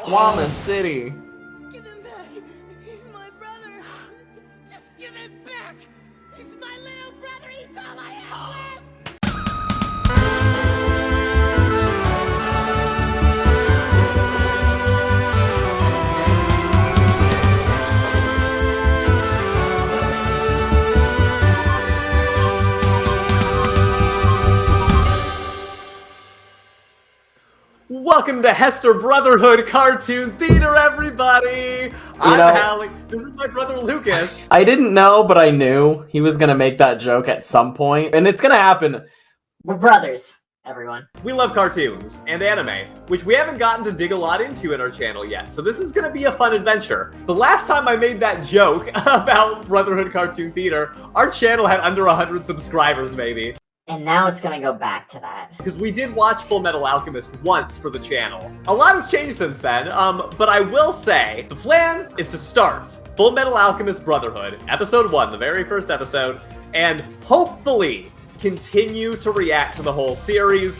Wama City. Give him back! He's my brother! Just give him back! He's my little brother! He's all I have left! Welcome to Hester Brotherhood Cartoon Theater, everybody! I'm Alec. This is my brother Lucas. I didn't know, but I knew he was gonna make that joke at some point, and it's gonna happen. We're brothers, everyone. We love cartoons and anime, which we haven't gotten to dig a lot into in our channel yet, so this is gonna be a fun adventure. The last time I made that joke about Brotherhood Cartoon Theater, our channel had under 100 subscribers, maybe. And now it's gonna go back to that. Because we did watch Fullmetal Alchemist once for the channel. A lot has changed since then, but I will say, the plan is to start Fullmetal Alchemist Brotherhood, episode 1, the very first episode, and hopefully continue to react to the whole series.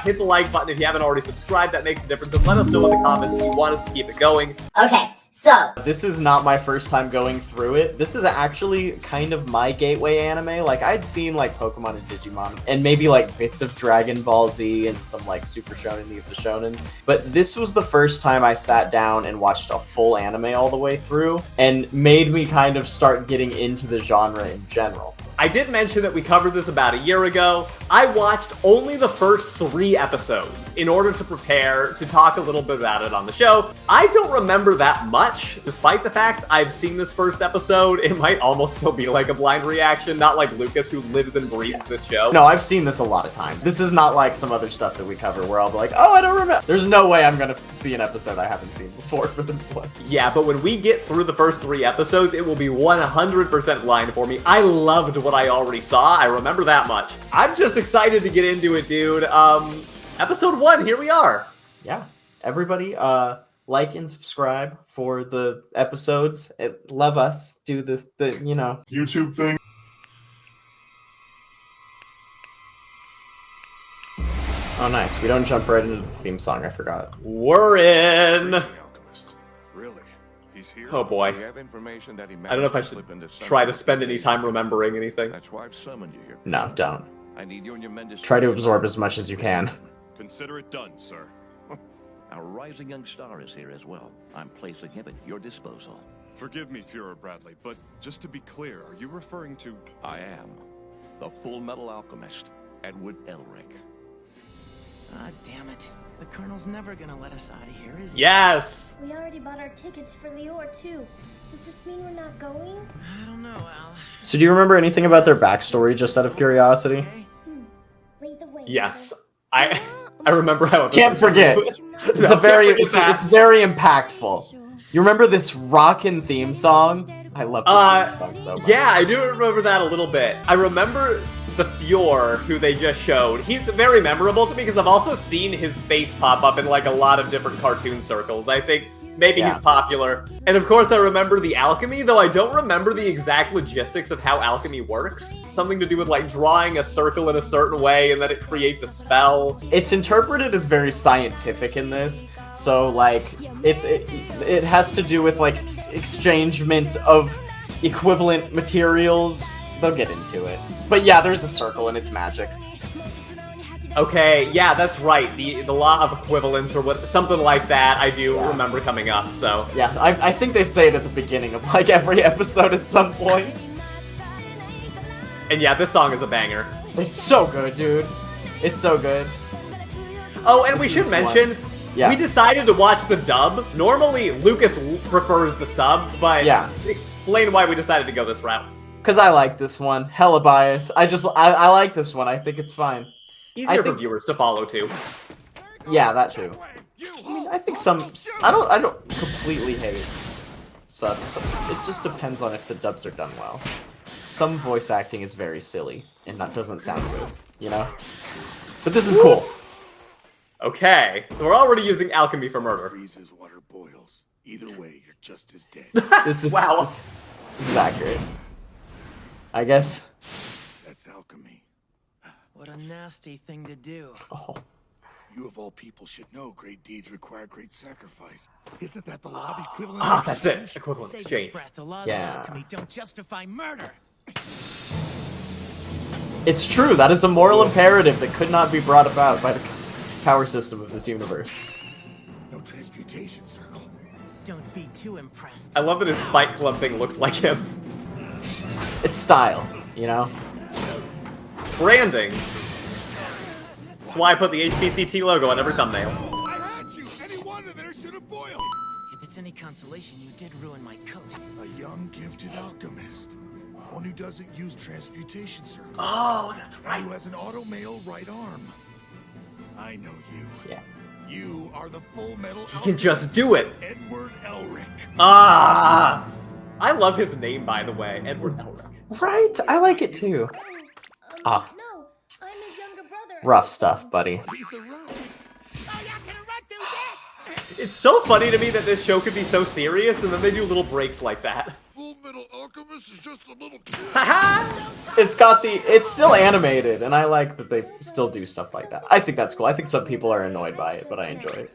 Hit the like button if you haven't already subscribed, that makes a difference, and let us know in the comments if you want us to keep it going. Okay, so This is not my first time going through it. This is actually kind of my gateway anime. Like, I'd seen like Pokemon and Digimon and maybe like bits of Dragon Ball Z and some like Super Shonen of the Shonens. But this was the first time I sat down and watched a full anime all the way through, and made me kind of start getting into the genre in general. I did mention that we covered this about a year ago. I watched only the first 3 episodes in order to prepare to talk a little bit about it on the show. I don't remember that much, despite the fact I've seen this first episode. It might almost still be like a blind reaction, not like Lucas, who lives and breathes this show. No, I've seen this a lot of times. This is not like some other stuff that we cover where I'll be like, oh, I don't remember. There's no way I'm gonna see an episode I haven't seen before for this one. Yeah, but when we get through the first 3 episodes, it will be 100% blind for me. I loved what I already saw. I remember that much. I'm just excited to get into it, dude. Episode 1, here we are. Yeah, everybody, like and subscribe for the episodes. Love us. Do the you know, YouTube thing. Oh, nice. We don't jump right into the theme song. I forgot. We're in. Alchemist. Really? He's here? Oh boy. We have information that he I don't know if I should slip into try to some spend any time remembering anything. That's why I've summoned you here. No, don't. I need you and your men to Try to absorb as much as you can. Consider it done, sir. Our rising young star is here as well. I'm placing him at your disposal. Forgive me, Führer Bradley, but just to be clear, are you referring to... I am the Fullmetal Alchemist, Edward Elric. Ah, damn it. The Colonel's never gonna let us out of here, is he? Yes. We already bought our tickets for Lior, too. Does this mean we're not going? I don't know, Al. So do you remember anything about their backstory, just out of curiosity? Lead the way. Yes. I remember how. Can't forget. It's No, a very, can't forget it's very impactful. You remember this rockin' theme song? I love this theme song so much. Yeah, I do remember that a little bit. I remember the Fior, who they just showed. He's very memorable to me because I've also seen his face pop up in like a lot of different cartoon circles. I think maybe he's popular. And of course I remember the alchemy, though I don't remember the exact logistics of how alchemy works. Something to do with like drawing a circle in a certain way and then it creates a spell. It's interpreted as very scientific in this. So like it has to do with like exchangement of equivalent materials. They'll get into it. But yeah, there's a circle and it's magic. Okay, yeah, that's right. The law of equivalence or what, something like that. I do remember coming up. So yeah, I think they say it at the beginning of like every episode at some point. And yeah, this song is a banger. It's so good, dude. It's so good. Oh, and we This should is mention, Yeah. we decided to watch the dub. Normally, Lucas prefers the sub, but Yeah. explain why we decided to go this route. Cause I like this one. Hella bias. I like this one. I think it's fine. Easier for viewers to follow too. Yeah, that too. I mean, I think I don't completely hate subs. It just depends on if the dubs are done well. Some voice acting is very silly and that doesn't sound good, you know? But this is cool. Okay, so we're already using alchemy for murder. Freezes, water boils. Either way, you're just as dead. This is Wow. this is accurate. I guess. That's alchemy. What a nasty thing to do. Oh. You of all people should know great deeds require great sacrifice. Isn't that the law of equivalent? Ah, that's it. Equivalent Save exchange. your breath. The laws Yeah. of alchemy don't justify murder. It's true, that is a moral imperative that could not be brought about by the power system of this universe. No transmutation circle. Don't be too impressed. I love that his Spike Club thing looks like him. It's style, you know? It's branding. That's why I put the HBCT logo on every thumbnail. I had you. Any wonder there should have boiled. If it's any consolation, you did ruin my coat. A young, gifted alchemist. One who doesn't use transmutation circles. Oh, that's And right. who has an auto-mail right arm. I know you. Yeah. You are the Fullmetal He can just do it. Edward Elric. Ah! I love his name, by the way. Edward Elric. Right? I like it too. Ah. No, I'm his younger brother. Rough stuff, buddy. He's a rogue. Oh, yeah, can I do this? It's so funny to me that this show could be so serious, and then they do little breaks like that. Fullmetal Alchemist is just a little kid. It's still animated, and I like that they still do stuff like that. I think that's cool. I think some people are annoyed by it, but I enjoy it.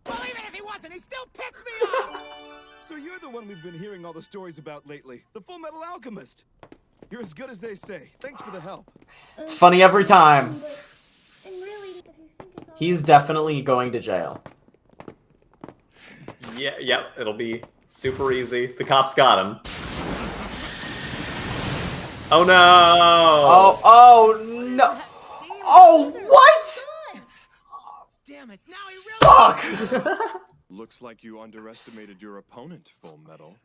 Well, even if he wasn't, he still pissed me off! So you're the one we've been hearing all the stories about lately, the Fullmetal Alchemist. You're as good as they say. Thanks for the help. It's funny every time. And really, if you think it's all He's definitely going to jail. Yeah, yep, it'll be super easy. The cops got him. Oh no! Oh no! Oh, what? Damn it, now he really... Fuck! Looks like you underestimated your opponent, Fullmetal.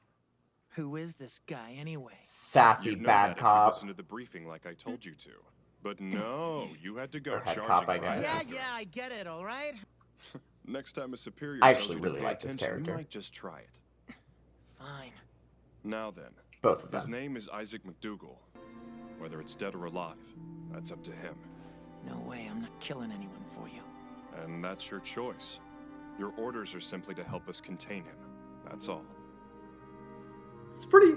Who is this guy, anyway? Sassy You'd know bad that if you cop. listened to the briefing like I told you to. But no, you had to go Or head charging cop, I right guess. Yeah, after. yeah, I get it, all right? Next time a superior I tells actually you to really pay like this attention, character. You might just try it. Fine. Now then, Both of his them. name is Isaac McDougal. Whether it's dead or alive, that's up to him. No way, I'm not killing anyone for you. And that's your choice. Your orders are simply to help us contain him. That's all. It's pretty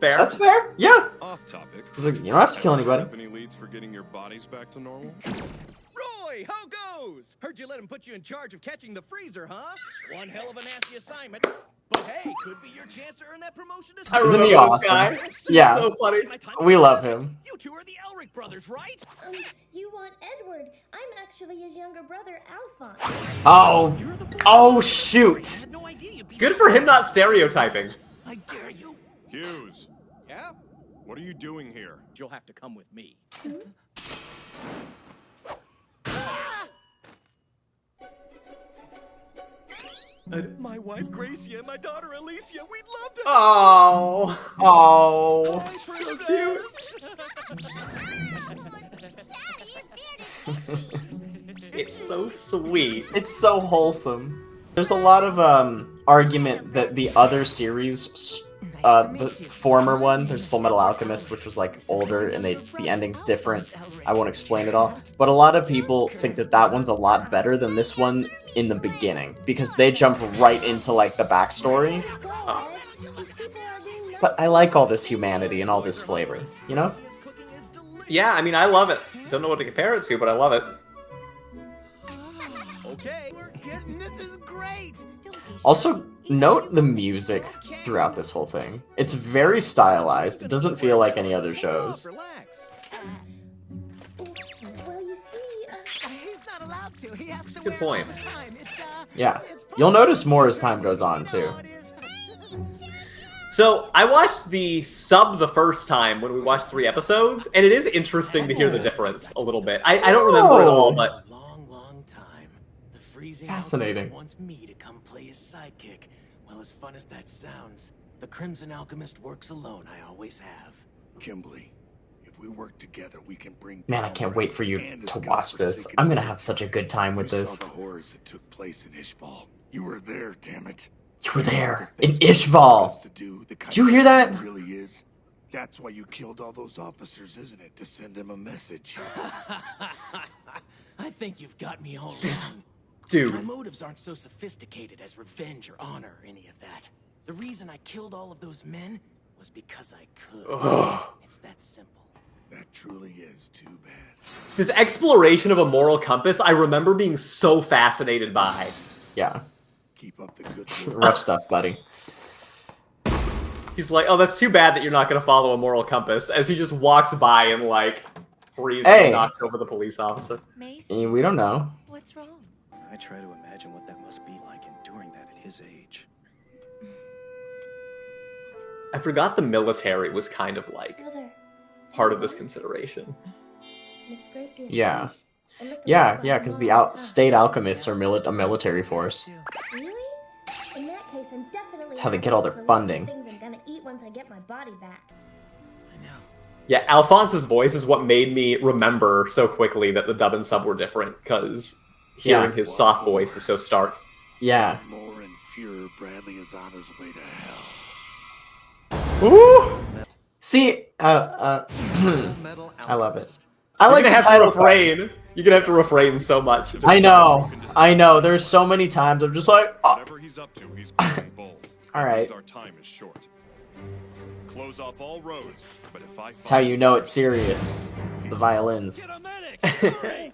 fair. That's fair. Yeah. Off topic. He's like, you don't have to kill anybody. Have any leads for getting your bodies back to normal? Roy, how goes? Heard you let him put you in charge of catching the freezer, huh? One hell of a nasty assignment. But hey, could be your chance to earn that promotion to I Isn't remember he this awesome? guy. Yeah. So funny. We love him. You two are the Elric brothers, right? You want Edward? I'm actually his younger brother, Alphonse. Oh. Oh, shoot. I had no idea you'd be... Good for him not stereotyping. I dare you. Hughes, Yeah? what are you doing here? You'll have to come with me. My wife Gracia and my daughter Alicia, we'd love to. Oh. Oh. Hi, princess. It's so sweet. It's so wholesome. There's a lot of argument that the other series, the former one, there's Fullmetal Alchemist, which was like older and the ending's different. I won't explain it all. But a lot of people think that that one's a lot better than this one in the beginning because they jump right into like the backstory. But I like all this humanity and all this flavor, you know? Yeah, I mean, I love it. Don't know what to compare it to, but I love it. Okay. We're getting this is great. Also, note the music throughout this whole thing. It's very stylized. It doesn't feel like any other shows. Relax. Well, you see, He's not allowed to. He has to Good wear point. it all the time. It's Yeah. it's You'll notice more as time goes on, you too. know how it is. So, I watched the sub the first time when we watched 3 episodes, and it is interesting to hear the difference a little bit. I don't remember it all, but Long time. The freezing Fascinating. alchemist wants me to come play his sidekick. Well, as fun as that sounds, the Crimson Alchemist works alone. I always have. Kimberly, if we work together, we can bring Man, I power can't wait for you and to this watch this. godforsaken I'm gonna world. have such a good time with You this. saw the horrors that took place in Ishval. You were there, damn it. You were there in The things you told us Ishval. to do, the kind Did you of hear thing that? it really is. That's why you killed all those officers, isn't it? To send them a message. I think you've got me all wrong. My dude, motives aren't so sophisticated as revenge or honor or any of that. The reason I killed all of those men was because I could. It's that simple. That truly is too bad. This exploration of a moral compass, I remember being so fascinated by. Yeah. Keep up the good work. Rough stuff, buddy. He's like, oh, that's too bad that you're not going to follow a moral compass, as he just walks by and, like, freezes and knocks over the police officer. We don't know. What's wrong? I try to imagine what that must be like enduring that at his age. I forgot the military was kind of, like, Mother, part of this consideration. Miss Gracie is Yeah. Spanish. I looked Yeah, up yeah, on because Mom's the house. state alchemists are a military force. Really? In that case, I'm definitely. That's how they get all their happy to funding. list the things I'm gonna eat once I get my body back. I know. Yeah, Alphonse's voice is what made me remember so quickly that the dub and sub were different, because hearing his soft voice is so stark. Yeah. More and fearer Bradley is on his way to hell. Ooh! See, I love it. I like the title. Refrain. You're gonna have to refrain so much. I know. There's so many times I'm just like, oh. Whatever he's up to, he's going bold. All right. Our time is short. Close off all roads, but if I That's how you know it's serious. It's the violins. And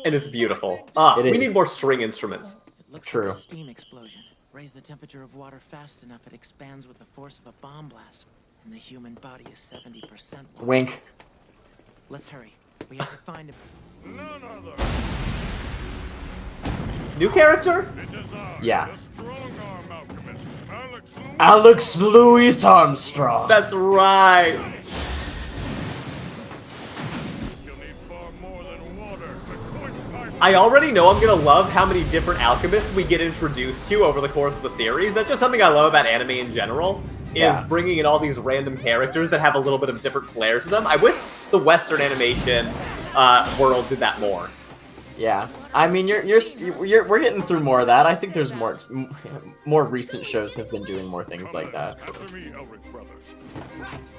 it's beautiful. It we is. need more string instruments. It looks True. like a steam explosion. Raise the temperature of water fast enough, it expands with the force of a bomb blast. And the human body is 70% water. Wink. Let's hurry. We have to find him. None other. New character? It is I, Yeah. the strong-arm alchemist, Alex Louis Armstrong. That's right. You'll need far more than water to quench my... I already know I'm gonna love how many different alchemists we get introduced to over the course of the series. That's just something I love about anime in general, is bringing in all these random characters that have a little bit of different flair to them. I wish the Western animation world did that more. Yeah, I mean, we're getting through more of that. I think there's more recent shows have been doing more things like that. After me, Alec brothers.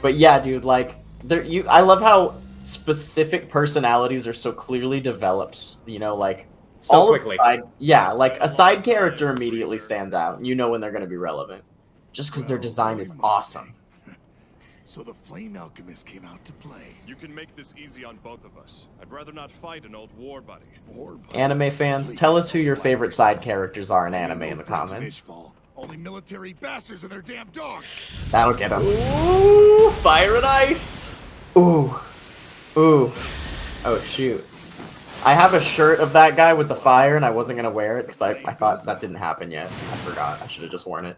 But yeah, dude, like I love how specific personalities are so clearly developed. You know, like So all of quickly. like a side character immediately stands out. And you know when they're going to be relevant, just because their design is awesome. So the Flame Alchemist came out to play. You can make this easy on both of us. I'd rather not fight an old war buddy. Anime fans, tell us who your favorite side characters are in anime in the comments. Only military bastards and their damn dogs. That'll get them. Ooh, fire and ice. Ooh. Oh shoot. I have a shirt of that guy with the fire, and I wasn't gonna wear it because I thought that didn't happen yet. I forgot. I should have just worn it.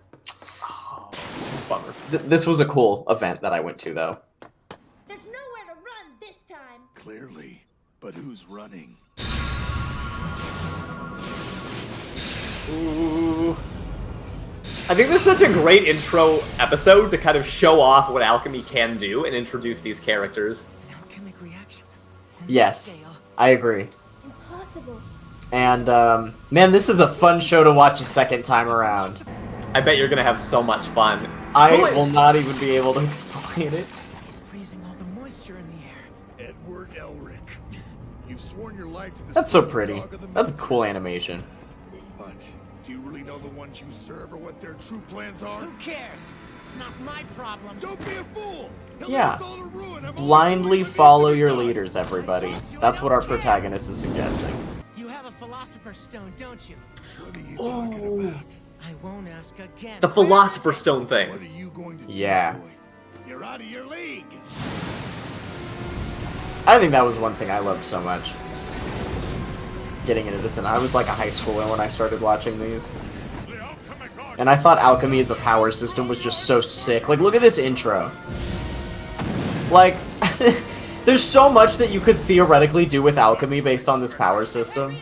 Bummer. This was a cool event that I went to, though. There's nowhere to run this time. Clearly, but who's running? Ooh. I think this is such a great intro episode to kind of show off what alchemy can do and introduce these characters. Alchemic reaction. Yes, I agree. Impossible. And, man, this is a fun show to watch a second time around. I bet you're gonna have so much fun. I will not even be able to explain it. He's freezing all the moisture in the air. Edward Elric. You've sworn your life to this. That's so pretty. That's a cool animation. But do you really know the ones you serve or what their true plans are? Who cares? It's not my problem. Don't be a fool. He'll Yeah. lead us all to ruin. I'm Blindly follow your leaders, everybody. That's what our protagonist is suggesting. You have a philosopher's stone, don't you? What are you talking about? I won't ask again. The Philosopher's Stone thing. What are you going to Yeah. do? You're out of your league. I think that was one thing I loved so much. Getting into this, and I was like a high schooler when I started watching these. And I thought alchemy as a power system was just so sick. Like, look at this intro. Like, there's so much that you could theoretically do with alchemy based on this power system.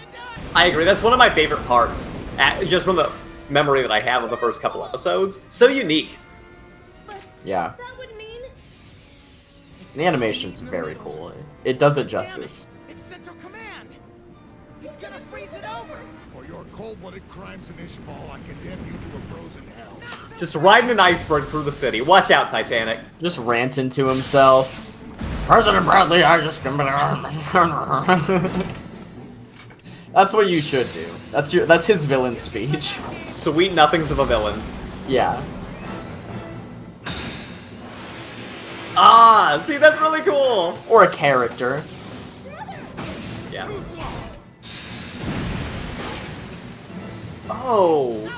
I agree. That's one of my favorite parts. Just from the memory that I have of the first couple episodes. So unique. Yeah. That would mean. The animation's very cool. It does it justice. It's Central Command. He's gonna freeze it over. For your cold-blooded crimes in Ishval, I condemn you to a frozen hell. Just riding an iceberg through the city. Watch out, Titanic. Just ranting to himself. President Bradley, I just... That's what you should do. That's his villain speech. Sweet nothings of a villain. Yeah. Ah, see, that's really cool. Or a character. Yeah. Oh.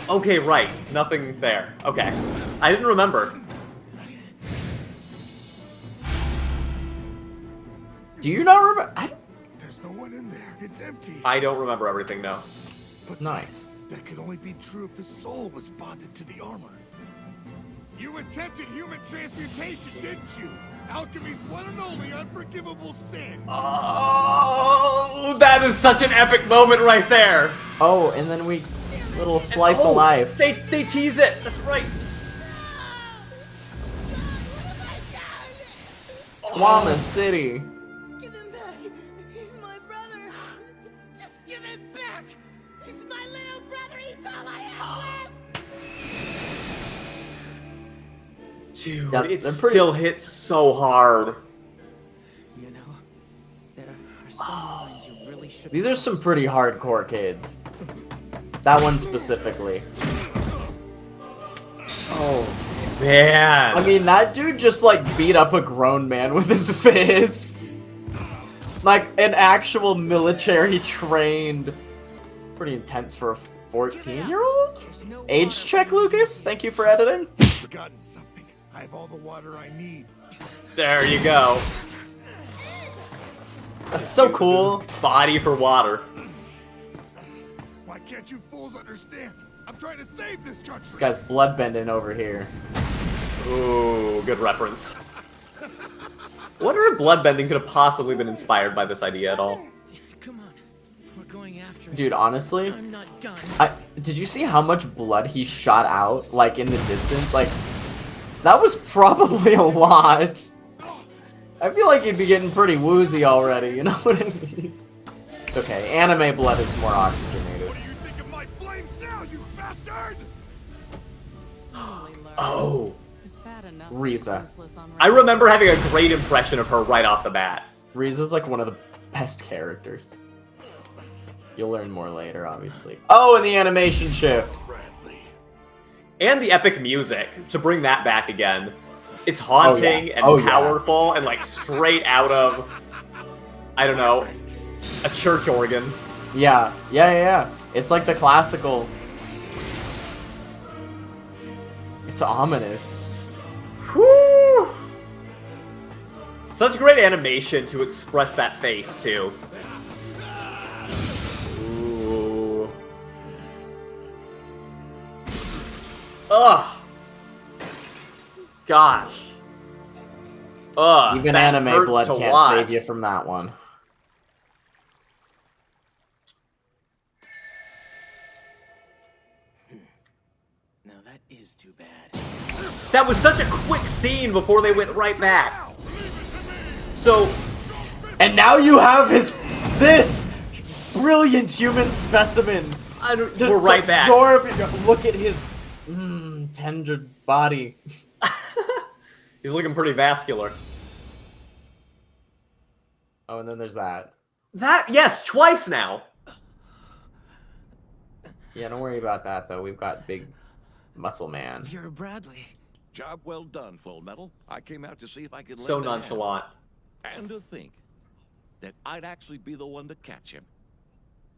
Okay, right. Nothing there. Okay. I didn't remember. Do you not remember? There's no one in there. It's empty. I don't remember everything, no. But Nice. that could only be true if his soul was bonded to the armor. You attempted human transmutation, didn't you? Alchemy's one and only unforgivable sin. Oh, that is such an epic moment right there. Oh, and then we little slice of life. They tease it. That's right. Llama City. Give him back. He's my brother. Just give him back. He's my little brother. He's all I have left. Dude, Yeah, it they're pretty- still hits so hard. You know, there are some lines you really should. These are some pretty hardcore kids. That one specifically. Oh, man. I mean, that dude just like beat up a grown man with his fists. Like an actual military trained. Pretty intense for a 14-year-old? Age check, Lucas? Thank you for editing. Forgotten something. I have all the water I need. There you go. That's so cool. Body for water. Why can't you fools understand? I'm trying to save this country. This guy's bloodbending over here. Ooh, good reference. Wonder if bloodbending could have possibly been inspired by this idea at all. Come on, we're going after. Dude, honestly, I'm not done. did you see how much blood he shot out, like, in the distance? Like, that was probably a lot. I feel like he'd be getting pretty woozy already, you know what I mean? It's okay, anime blood is more oxygenated. What do you think of my flames now, you bastard? Oh. Riza. I remember having a great impression of her right off the bat. Riza's like one of the best characters. You'll learn more later, obviously. Oh, and the animation shift. And the epic music, to bring that back again. It's haunting and Oh, yeah. powerful and like straight out of, I don't know, a church organ. Yeah. It's like the classical. It's ominous. Whew. Such great animation to express that face, too. Ooh. Ugh. Gosh. Ugh. Even that anime hurts blood to can't watch. save you from that one. Now that is too bad. That was such a quick scene before they went right back. So, and now you have this brilliant human specimen. We're right back. Look at his tender body. He's looking pretty vascular. Oh, and then there's that. Yes, twice now. Yeah, don't worry about that though. We've got big muscle man. You're Bradley. Job well done, Fullmetal. I came out to see if I could So lend a hand. nonchalant. And to think that I'd actually be the one to catch him.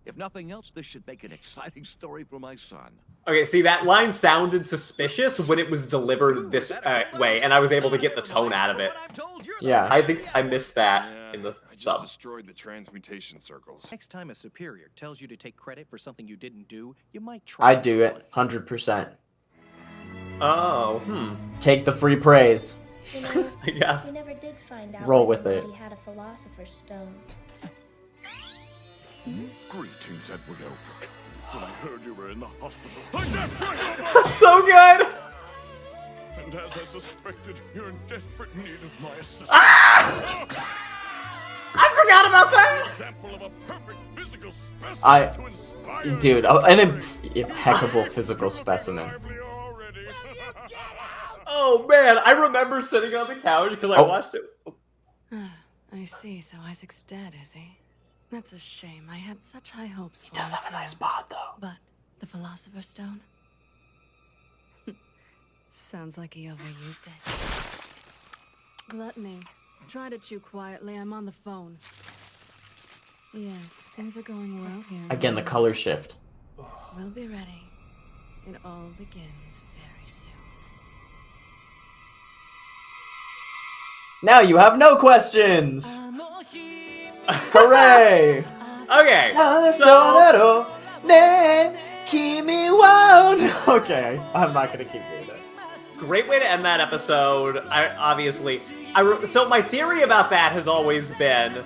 If nothing else, this should make an exciting story for my son. Okay, see, that line sounded suspicious when it was delivered this way, and I was able to get the tone out of it. Yeah. I think I missed that in the I just sub. destroyed the transmutation circles. Next time a superior tells you to take credit for something you didn't do, you might try. I'd do it, 100%. Oh, Take the free praise. You know, I guess. we never did find out Roll whether with it. He had a philosopher's stone. Greetings, Edwardo. When I heard you were in the hospital, I dashed right over! That's so good! And as I suspected, you're in desperate need of my assistance. I forgot about that! Example of a perfect physical specimen to inspire Dude, an impeccable physical specimen. Oh man, I remember sitting on the couch because I watched it. I see, so Isaac's dead, is he? That's a shame. I had such high hopes for him. He does have a nice bod, though. But the Philosopher's Stone? Sounds like he overused it. Gluttony. Try to chew quietly. I'm on the phone. Yes, things are going well here. Again, the color shift. We'll be ready. It all begins very soon. Now you have no questions! Hooray! Okay, so... Okay, I'm not gonna keep doing it. Great way to end that episode. So my theory about that has always been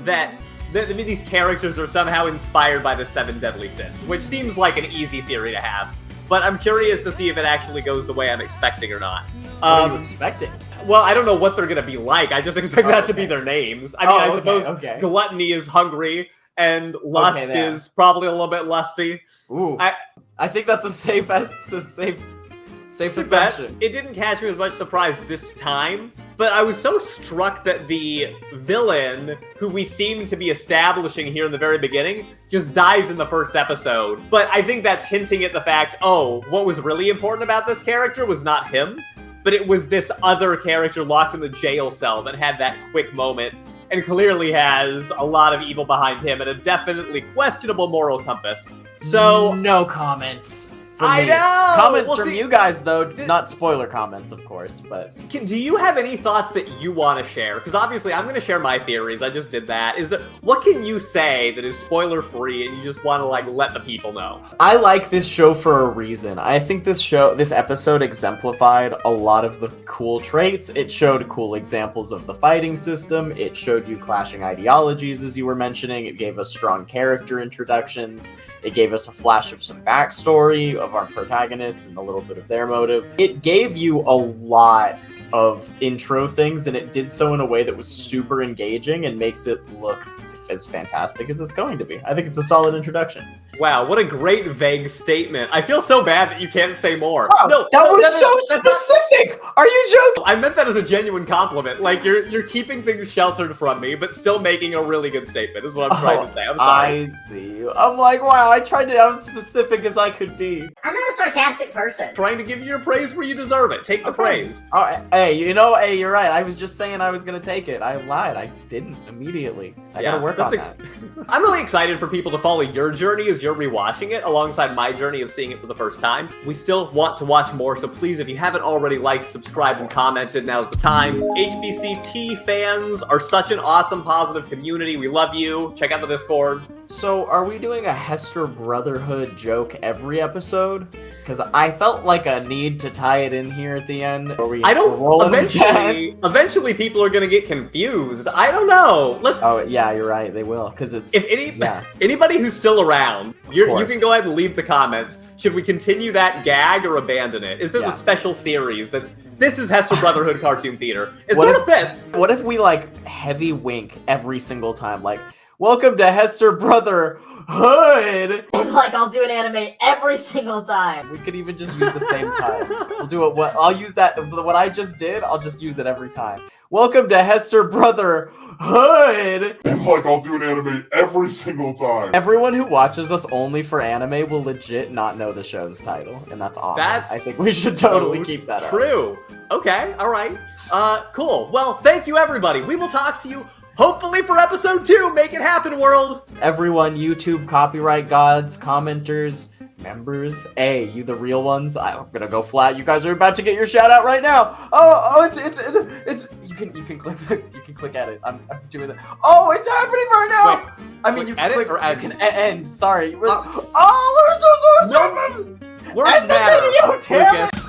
that these characters are somehow inspired by the 7 deadly sins, which seems like an easy theory to have. But I'm curious to see if it actually goes the way I'm expecting or not. What are you expecting? Well, I don't know what they're going to be like. I just expect that to be their names. I mean, I suppose gluttony is hungry, and lust is probably a little bit lusty. Ooh. I think that's a safe assumption. It didn't catch me as much surprise this time, but I was so struck that the villain, who we seem to be establishing here in the very beginning, just dies in the first episode. But I think that's hinting at the fact, what was really important about this character was not him, but it was this other character locked in the jail cell that had that quick moment, and clearly has a lot of evil behind him and a definitely questionable moral compass. So... No comments. I know! Comments from you guys, though. Not spoiler comments, of course, but... Do you have any thoughts that you want to share? Because obviously I'm going to share my theories. I just did that. What can you say that is spoiler-free and you just want to, let the people know? I like this show for a reason. I think this episode exemplified a lot of the cool traits. It showed cool examples of the fighting system. It showed you clashing ideologies, as you were mentioning. It gave us strong character introductions. It gave us a flash of some backstory of our protagonists and a little bit of their motive. It gave you a lot of intro things, and it did so in a way that was super engaging and makes it look as fantastic as it's going to be. I think it's a solid introduction. Wow, what a great vague statement. I feel so bad that you can't say more. Wow, that was so specific! Are you joking? I meant that as a genuine compliment. You're keeping things sheltered from me, but still making a really good statement, is what I'm trying to say. I'm sorry. I see. I'm like, wow, I tried to be as specific as I could be. I'm not a sarcastic person. Trying to give you your praise where you deserve it. Take the praise. Hey, you're right. I was just saying I was going to take it. I lied. I didn't immediately. I gotta work on that. I'm really excited for people to follow your journey as you're rewatching it alongside my journey of seeing it for the first time. We still want to watch more, so please, if you haven't already liked, subscribed, and commented, now's the time. HBCT fans are such an awesome, positive community. We love you. Check out the Discord. So, are we doing a Hester Brotherhood joke every episode? Because I felt like a need to tie it in here at the end. Eventually people are gonna get confused. I don't know. Oh yeah, you're right. They will. Because it's anybody who's still around, you can go ahead and leave the comments. Should we continue that gag or abandon it? Is this a special series this is Hester Brotherhood Cartoon Theater? It sort of fits. What if we heavy wink every single time? Welcome to Hester Brotherhood! And I'll do an anime every single time. We could even just use the same time. We'll do it. I'll use that. What I just did, I'll just use it every time. Welcome to Hester Brotherhood! And I'll do an anime every single time. Everyone who watches us only for anime will legit not know the show's title, and that's awesome. I think we should totally keep that up. True. Okay, alright. Cool. Well, thank you everybody. We will talk to you hopefully for episode 2. Make it happen, world. Everyone, YouTube copyright gods, commenters, members, you the real ones. I'm gonna go flat. You guys are about to get your shout out right now. It's you can click at it. I'm doing it. Oh, it's happening right now. Wait, I mean, you can edit click or end? You can end. Sorry. Where's End the video, damn it.